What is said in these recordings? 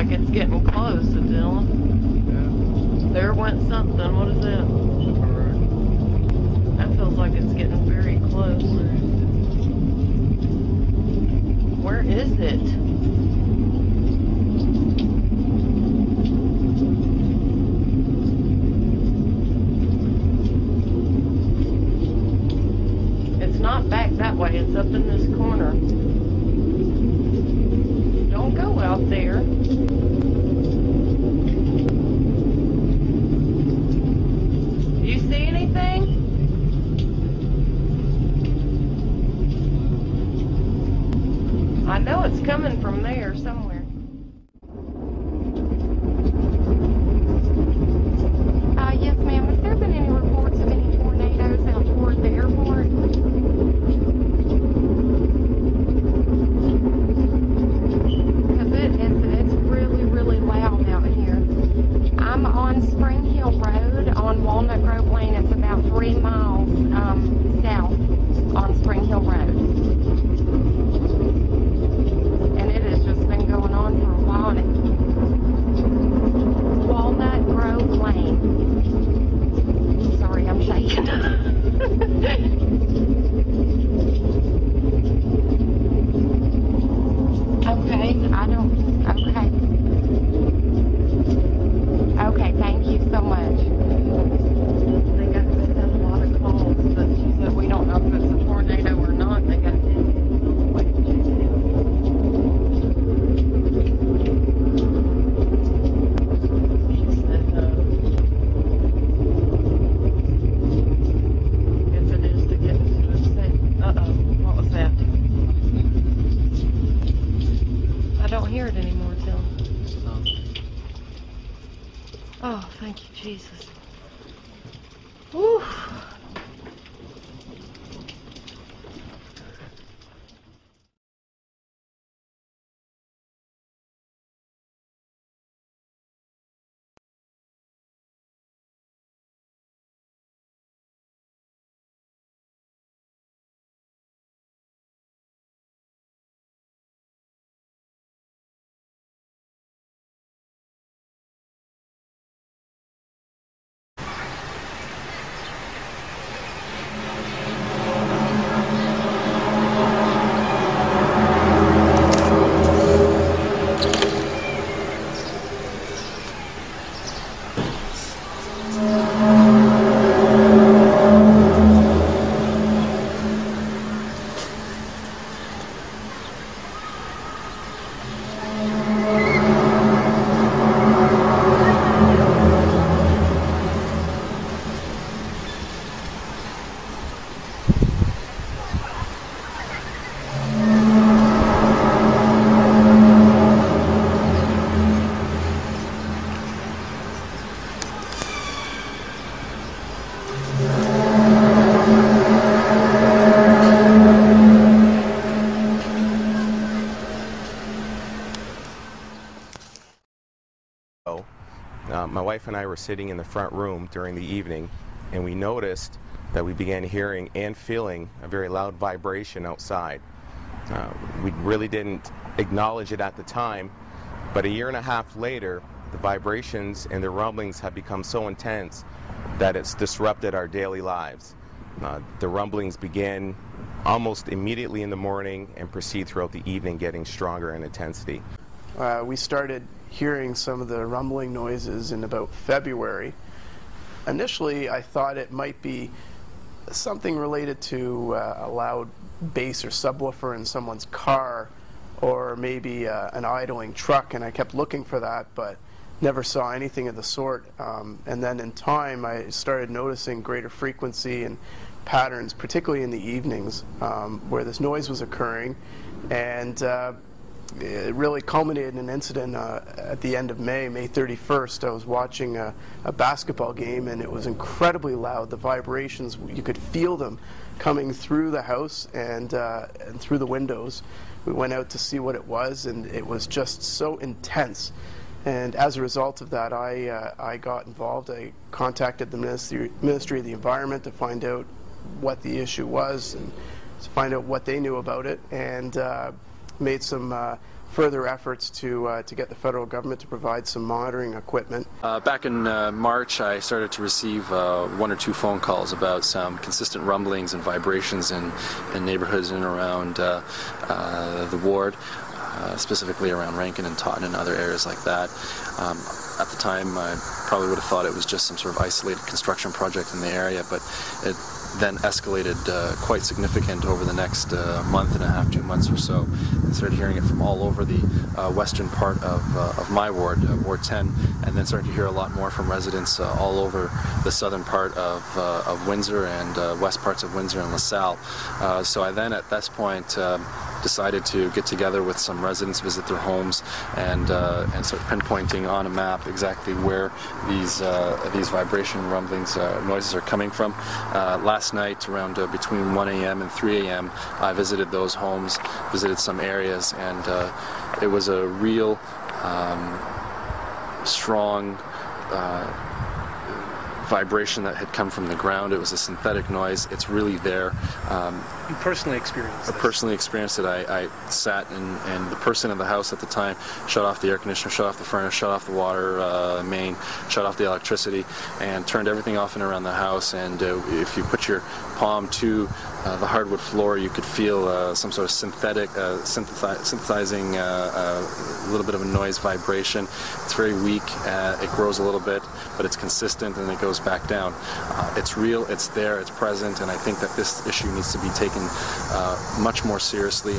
like it's getting close, Dylan. Yeah. There went something. What is that? Alright. That feels like it's getting very close. Where is it? It's not back that way. It's up in this corner. Don't go out there. Do you see anything? I know it's coming from there somewhere. Yes, ma'am. Has there been any reports of any tornadoes out toward the airport? Because it's really, really loud out here. I'm on Spring Hill Road on Walnut Grove Lane. It's about 3 miles south on Spring Hill Road. And it has just been going on for a while. And Walnut Grove Lane. Sorry, I'm shaking. Okay, okay, thank you so much. They had a lot of calls, but she said we don't know if it's a tornado or not. They got she said, if it is to get into a state. Uh-oh, what was that? I don't hear it anymore, Phil. Oh, thank you, Jesus. Whew. My wife and I were sitting in the front room during the evening, and we noticed that we began hearing and feeling a very loud vibration outside. We really didn't acknowledge it at the time, but a year and a half later, the vibrations and the rumblings have become so intense that it's disrupted our daily lives. The rumblings begin almost immediately in the morning and proceed throughout the evening, getting stronger in intensity. We started hearing some of the rumbling noises in about February. Initially, I thought it might be something related to a loud bass or subwoofer in someone's car, or maybe an idling truck, and I kept looking for that, but never saw anything of the sort. And then in time, I started noticing greater frequency and patterns, particularly in the evenings, where this noise was occurring. And it really culminated in an incident at the end of May 31st. I was watching a basketball game, and it was incredibly loud. The vibrations, you could feel them coming through the house and through the windows. We went out to see what it was, and it was just so intense. And as a result of that, I got involved. I contacted the Ministry of the Environment to find out what the issue was and to find out what they knew about it, and made some further efforts to get the federal government to provide some monitoring equipment. Back in March, I started to receive 1 or 2 phone calls about some consistent rumblings and vibrations in neighborhoods in and around the ward, specifically around Rankin and Taunton and other areas like that. At the time, I probably would have thought it was just some sort of isolated construction project in the area, but it then escalated quite significant over the next month and a half, 2 months or so. I started hearing it from all over the western part of my ward, Ward 10, and then started to hear a lot more from residents all over the southern part of Windsor and west parts of Windsor and LaSalle. So I then at this point decided to get together with some residents, visit their homes, and start pinpointing on a map exactly where these vibration rumblings, noises are coming from. Last night, around between 1 a.m. and 3 a.m., I visited those homes, visited some areas, and it was a real strong vibration that had come from the ground. It was a synthetic noise. It's really there. You personally experienced it? I personally experienced it. I sat and the person in the house at the time shut off the air conditioner, shut off the furnace, shut off the water main, shut off the electricity, and turned everything off and around the house. And if you put your palm to the hardwood floor, you could feel some sort of synthesizing a little bit of a noise vibration. It's very weak. It grows a little bit, but it's consistent, and it goes back down. It's real, it's there, it's present, and I think that this issue needs to be taken much more seriously.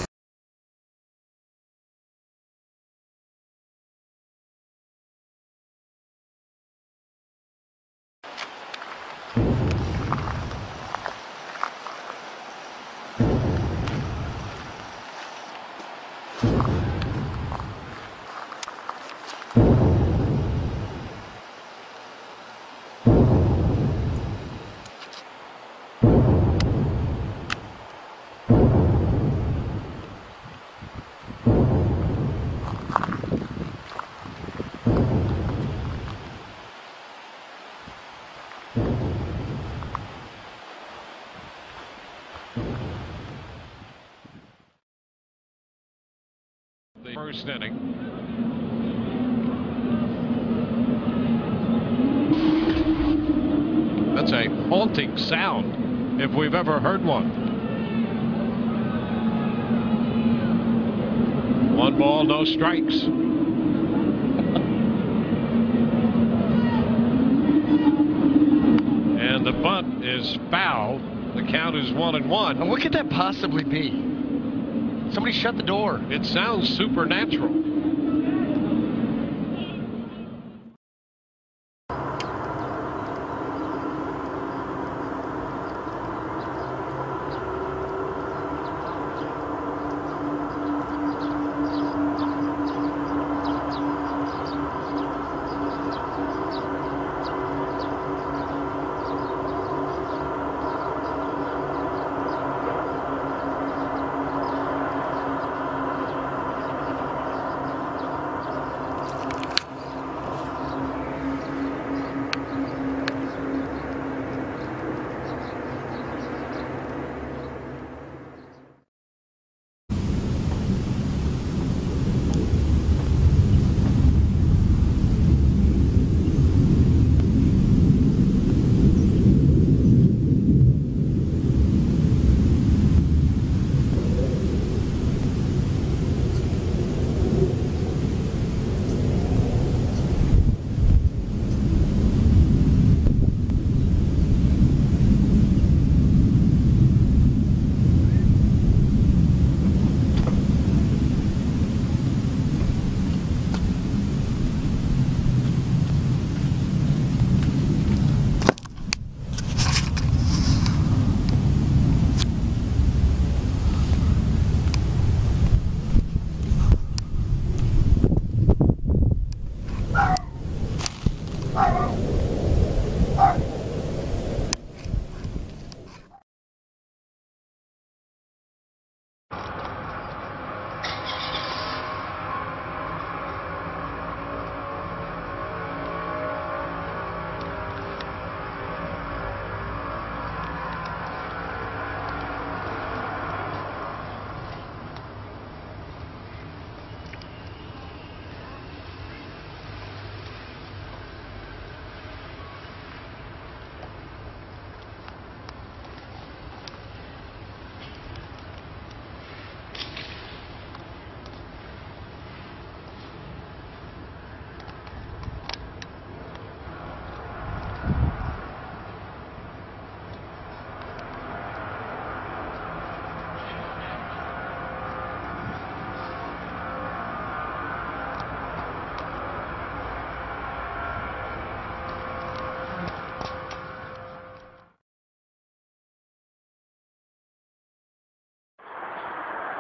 The first inning. That's a haunting sound, if we've ever heard one. 1 ball, no strikes. And the bunt is foul. The count is 1-1. And what could that possibly be? Somebody shut the door. It sounds supernatural.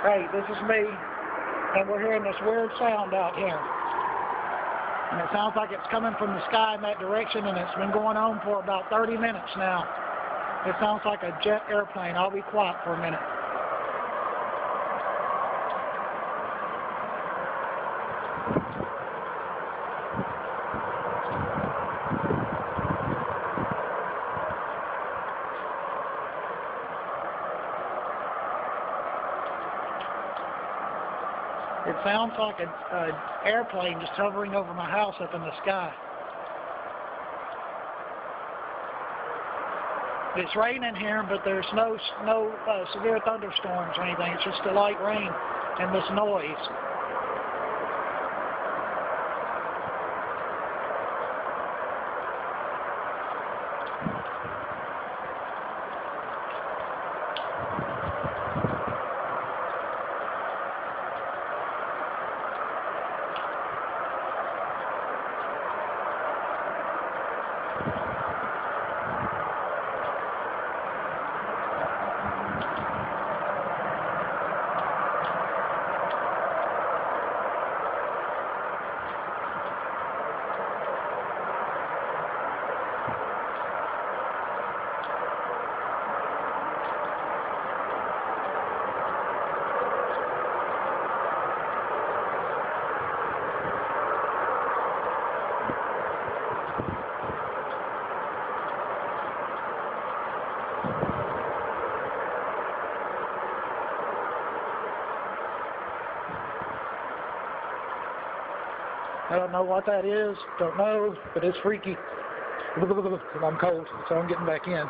Hey, this is me, and we're hearing this weird sound out here. And it sounds like it's coming from the sky in that direction, and it's been going on for about 30 minutes now. It sounds like a jet airplane. I'll be quiet for a minute. It sounds like an airplane just hovering over my house up in the sky. It's raining here, but there's no severe thunderstorms or anything. It's just a light rain and this noise. I don't know what that is, don't know, but it's freaky. I'm cold, so I'm getting back in.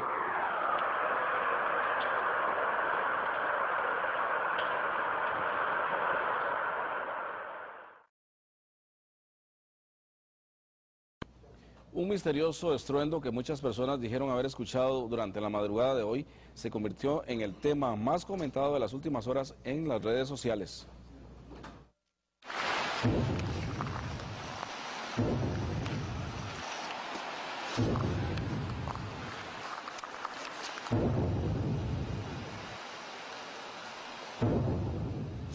Un misterioso estruendo que muchas personas dijeron haber escuchado durante la madrugada de hoy se convirtió en el tema más comentado de las últimas horas en las redes sociales.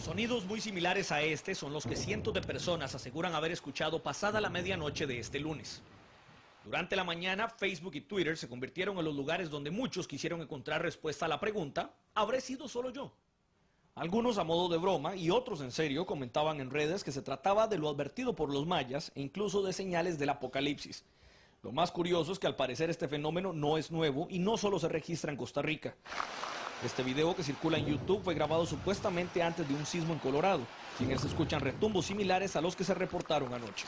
Sonidos muy similares a este son los que cientos de personas aseguran haber escuchado pasada la medianoche de este lunes. Durante la mañana, Facebook y Twitter se convirtieron en los lugares donde muchos quisieron encontrar respuesta a la pregunta, ¿habré sido solo yo? Algunos a modo de broma y otros en serio comentaban en redes que se trataba de lo advertido por los mayas e incluso de señales del apocalipsis. Lo más curioso es que al parecer este fenómeno no es nuevo y no solo se registra en Costa Rica. Este video que circula en YouTube fue grabado supuestamente antes de un sismo en Colorado, y en él se escuchan retumbos similares a los que se reportaron anoche.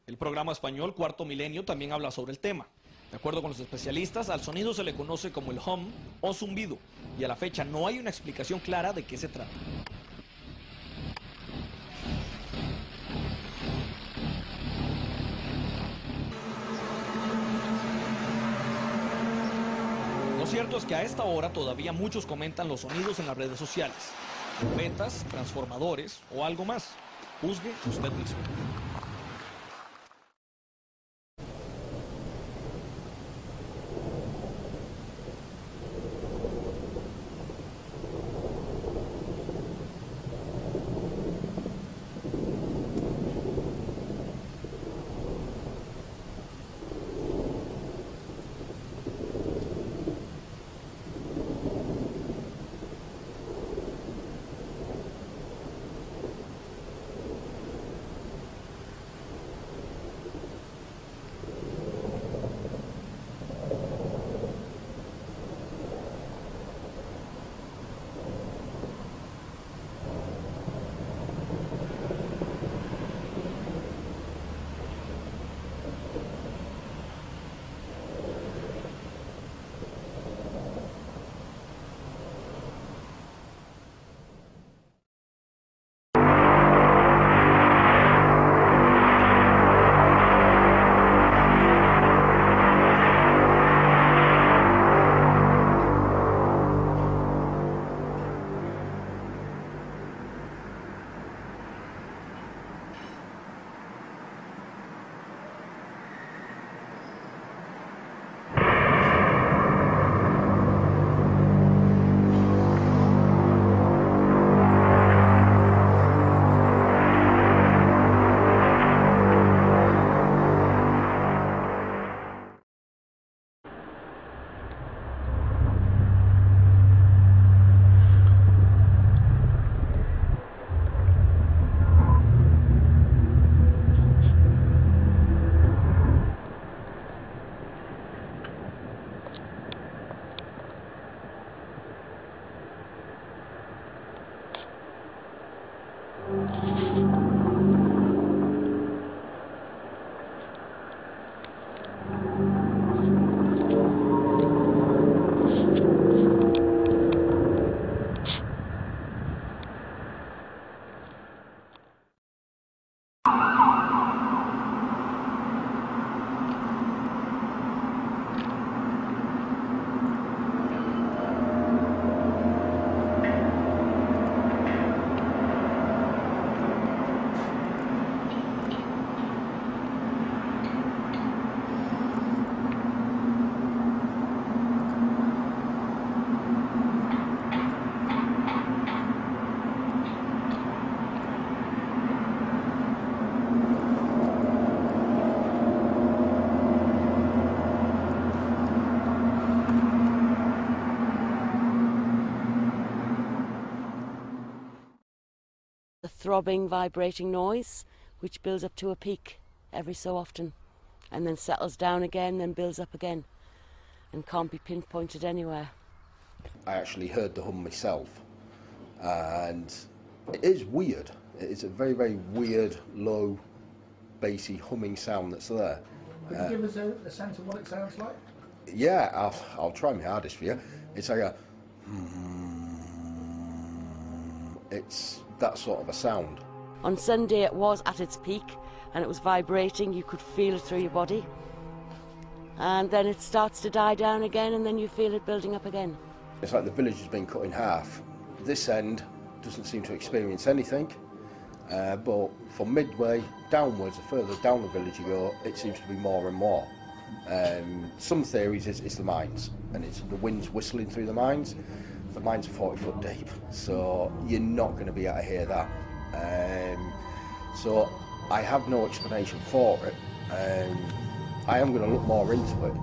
El programa español Cuarto Milenio también habla sobre el tema. De acuerdo con los especialistas, al sonido se le conoce como el hum o zumbido, y a la fecha no hay una explicación clara de qué se trata. Lo cierto es que a esta hora todavía muchos comentan los sonidos en las redes sociales. Trompetas, transformadores o algo más. Juzgue usted mismo. throbbing, vibrating noise, which builds up to a peak every so often, and then settles down again, then builds up again, and can't be pinpointed anywhere. I actually heard the hum myself, and it is weird. It's a very, very weird, low, bassy humming sound that's there. Could you give us a sense of what it sounds like? Yeah, I'll try my hardest for you. It's like a... It's that sort of a sound. On Sunday it was at its peak, and it was vibrating. You could feel it through your body. And then it starts to die down again, and then you feel it building up again. It's like the village has been cut in half. This end doesn't seem to experience anything, but from Midway downwards, the further down the village you go, it seems to be more and more. Some theories it's the mines, and it's the wind's whistling through the mines. The mines are 40 foot deep, so you're not going to be able to hear that. So I have no explanation for it. I am going to look more into it.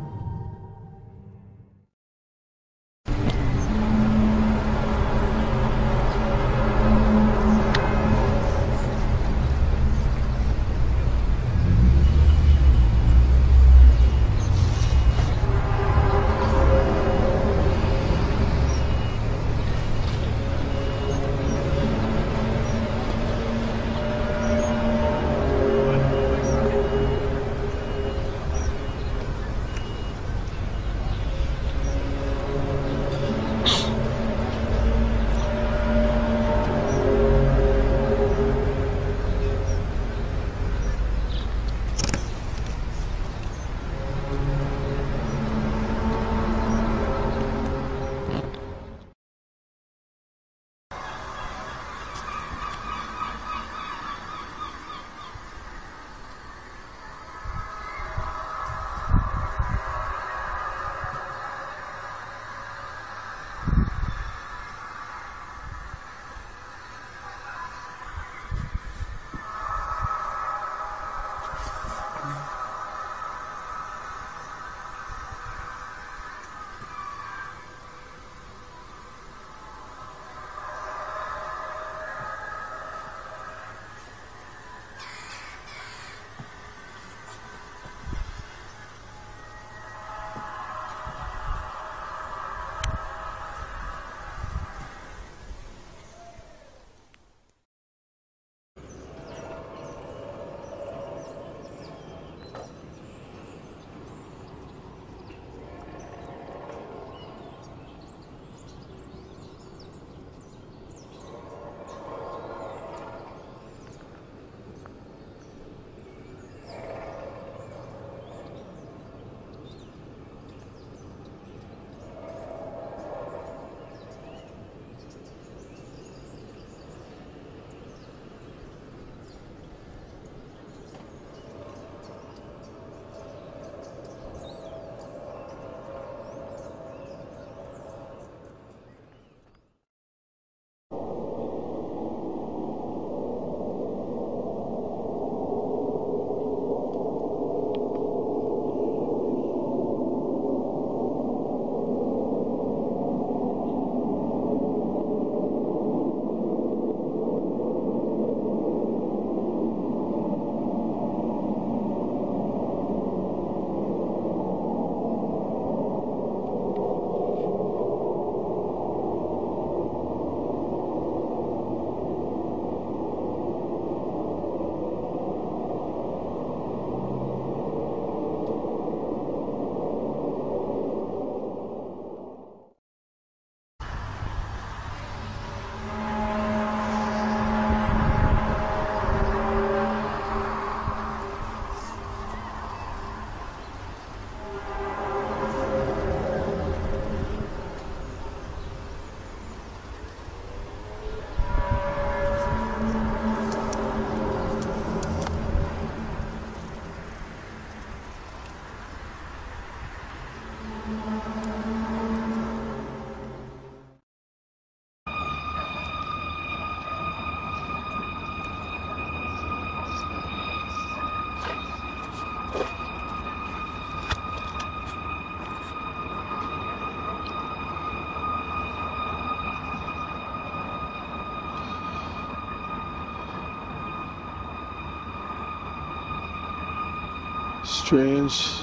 strange,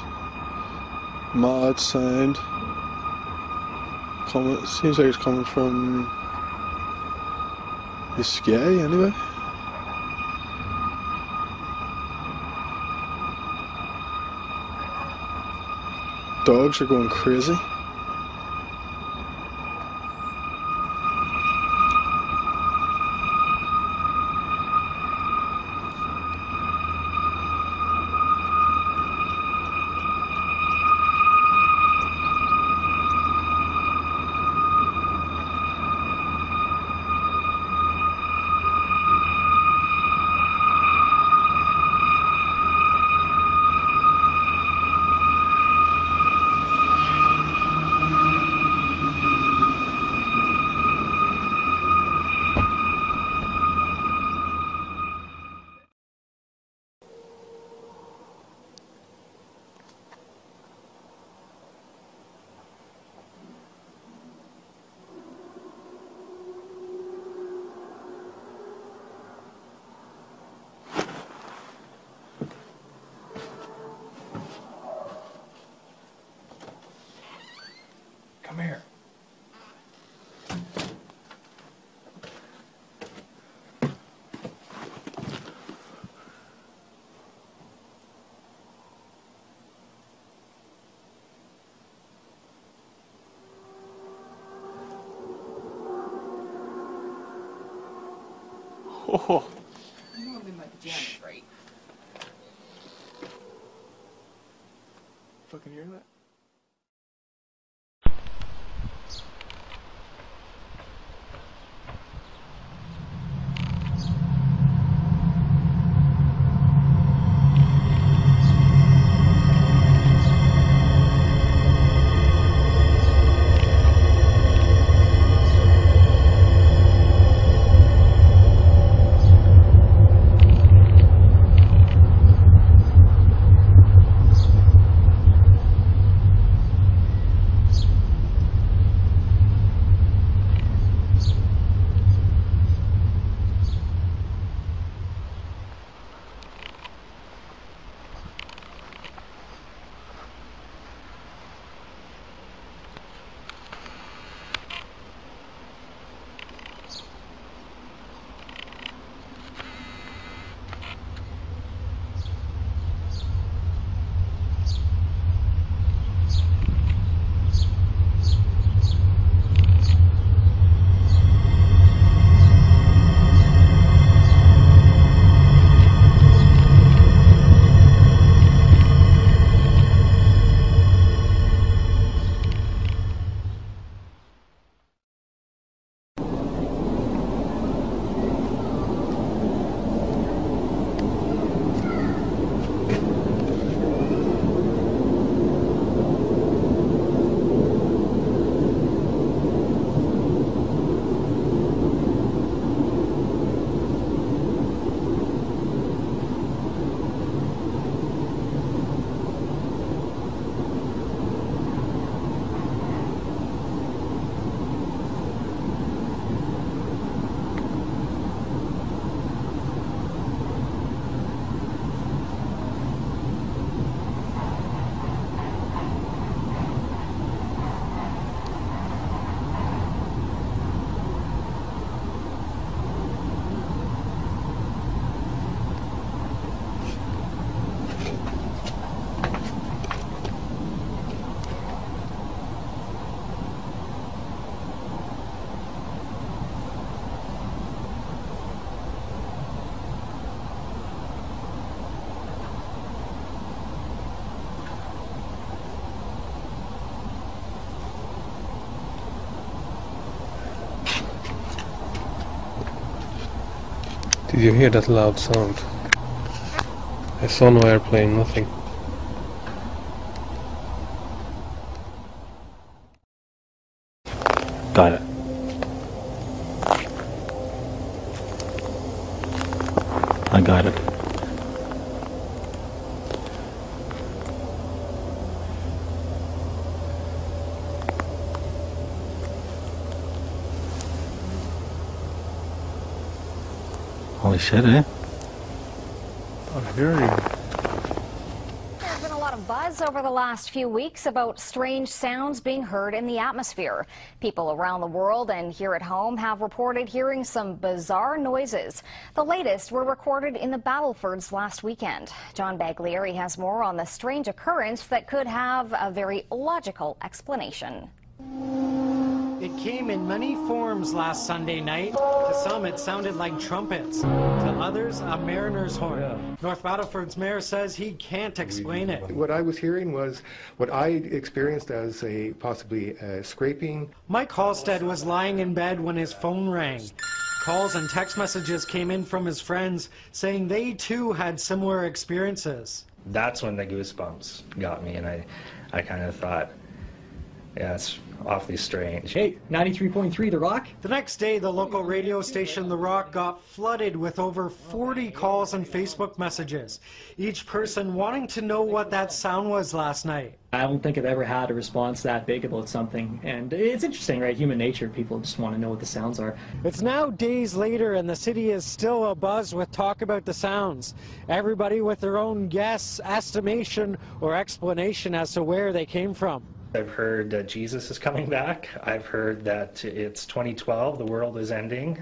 mad sound. It seems like it's coming from the sky anyway. Dogs are going crazy. Come here. Oh. I'm in my pajamas, right? Fucking hear that? Did you hear that loud sound? I saw no airplane, nothing. Got it. I got it. Holy shit, eh? I'm hearing. There's been a lot buzz over the last few weeks about strange sounds being heard in the atmosphere. People around the world and here at home have reported hearing some bizarre noises. The latest were recorded in the Battlefords last weekend. John Baglieri has more on the strange occurrence that could have a very logical explanation. It came in many forms last Sunday night. To some, it sounded like trumpets. To others, a mariner's horn. North Battleford's mayor says he can't explain it. What I was hearing was what I experienced as possibly scraping. Mike Halstead was lying in bed when his phone rang. Calls and text messages came in from his friends saying they too had similar experiences. That's when the goosebumps got me, and I kind of thought, yeah, it's awfully strange. Hey, 93.3 The Rock? The next day, the local radio station The Rock got flooded with over 40 calls and Facebook messages, each person wanting to know what that sound was last night. I don't think I've ever had a response that big about something, and it's interesting, right? Human nature, people just want to know what the sounds are. It's now days later, and the city is still abuzz with talk about the sounds. Everybody with their own guess, estimation, or explanation as to where they came from. I've heard that Jesus is coming back. I've heard that it's 2012, the world is ending.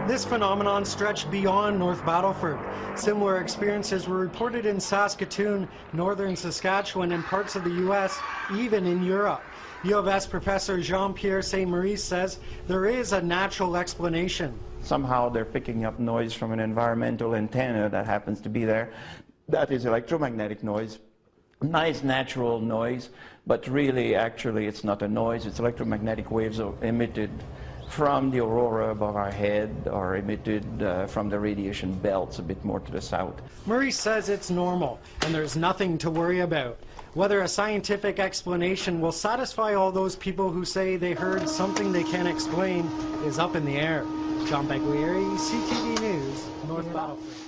This phenomenon stretched beyond North Battleford. Similar experiences were reported in Saskatoon, northern Saskatchewan, and parts of the U.S., even in Europe. U of S professor Jean-Pierre Saint-Maurice says there is a natural explanation. Somehow they're picking up noise from an environmental antenna that happens to be there. That is electromagnetic noise. Nice natural noise, but really, actually, it's not a noise. It's electromagnetic waves emitted from the aurora above our head or emitted from the radiation belts a bit more to the south. Maurice says it's normal, and there's nothing to worry about. Whether a scientific explanation will satisfy all those people who say they heard something they can't explain is up in the air. John Baglieri, CTV News, North Battleford.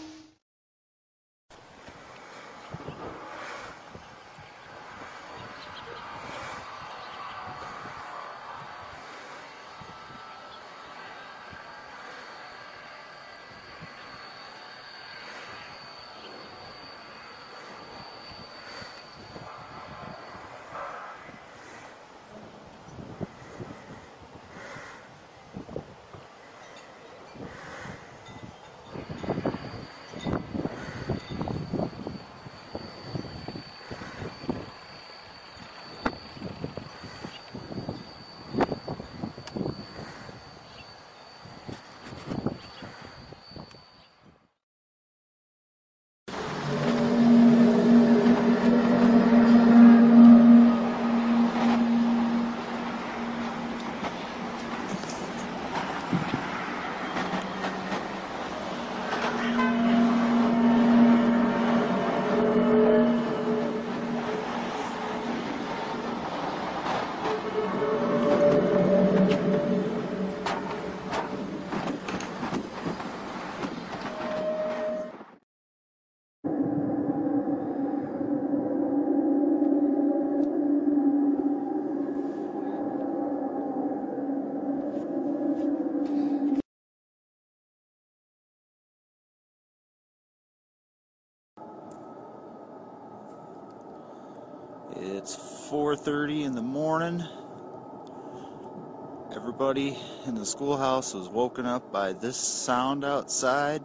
It's 4:30 in the morning. Everybody in the schoolhouse was woken up by this sound outside.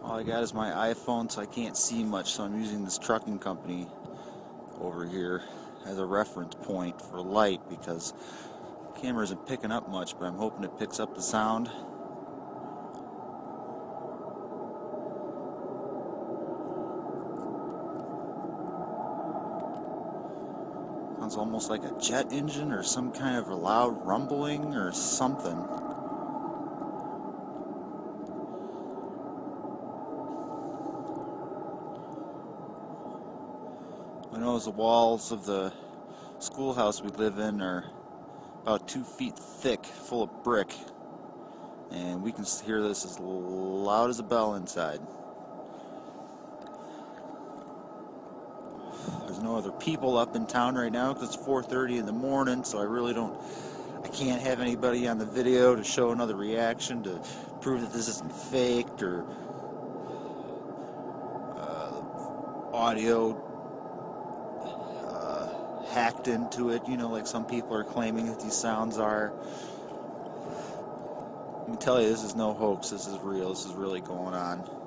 All I got is my iPhone, so I can't see much, so I'm using this trucking company over here as a reference point for light because the camera isn't picking up much, but I'm hoping it picks up the sound. Sounds almost like a jet engine or some kind of a loud rumbling or something. I know the walls of the schoolhouse we live in are about 2 feet thick, full of brick, and we can hear this as loud as a bell inside. There's no other people up in town right now because it's 4:30 in the morning, so I can't have anybody on the video to show another reaction to prove that this isn't faked or audio hacked into it, you know, like some people are claiming that these sounds are. I can tell you this is no hoax, this is real, this is really going on.